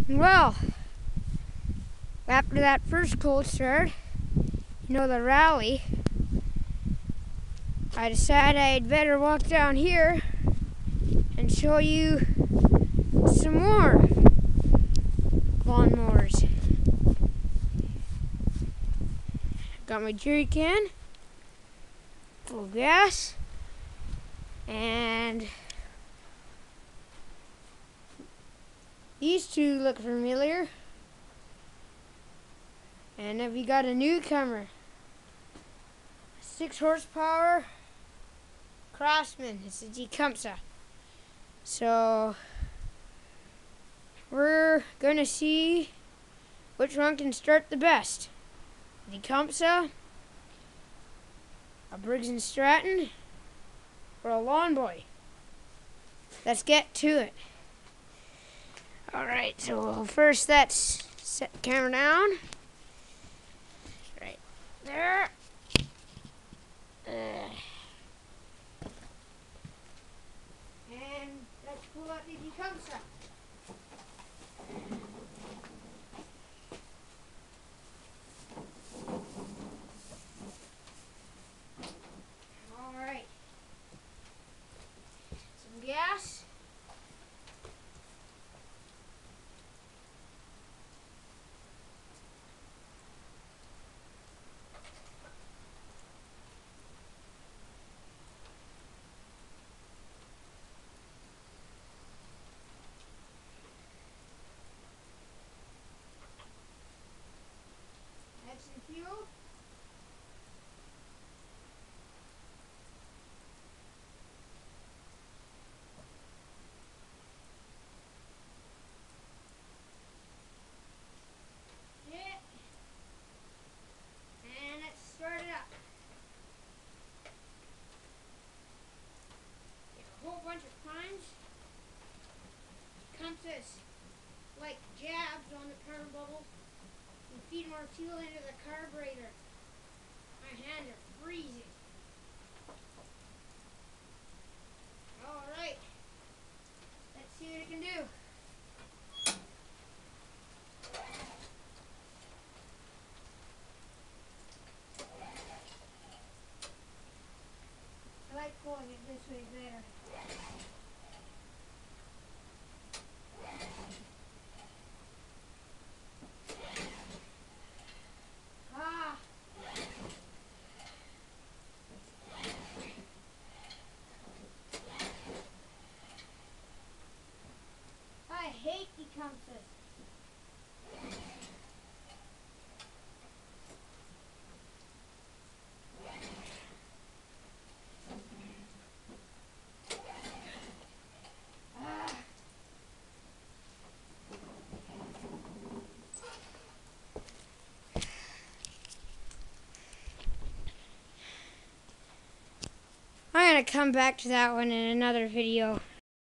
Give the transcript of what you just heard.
Well, after that first cold start, the rally, I decided I'd better walk down here and show you some more lawnmowers. Got my jerry can full of gas, and these two look familiar. And then we got a newcomer, 6 horsepower Craftsman. It's a tecumshe. So we're gonna see which one can start the best: the tecumshe, a Briggs & Stratton, or a Lawn Boy. Let's get to it. Alright, so first let's set the camera down. Right there. And let's pull out the tecumshe. Alright. Some gas. Add some fuel. And let's start it up. Get a whole bunch of primes. Compasses like jabs on the power bubble and feed more fuel into the carburetor. My hands are freezing. Alright. Let's see what it can do. I like pulling it this way better. I hate tecumshes. I'm going to come back to that one in another video.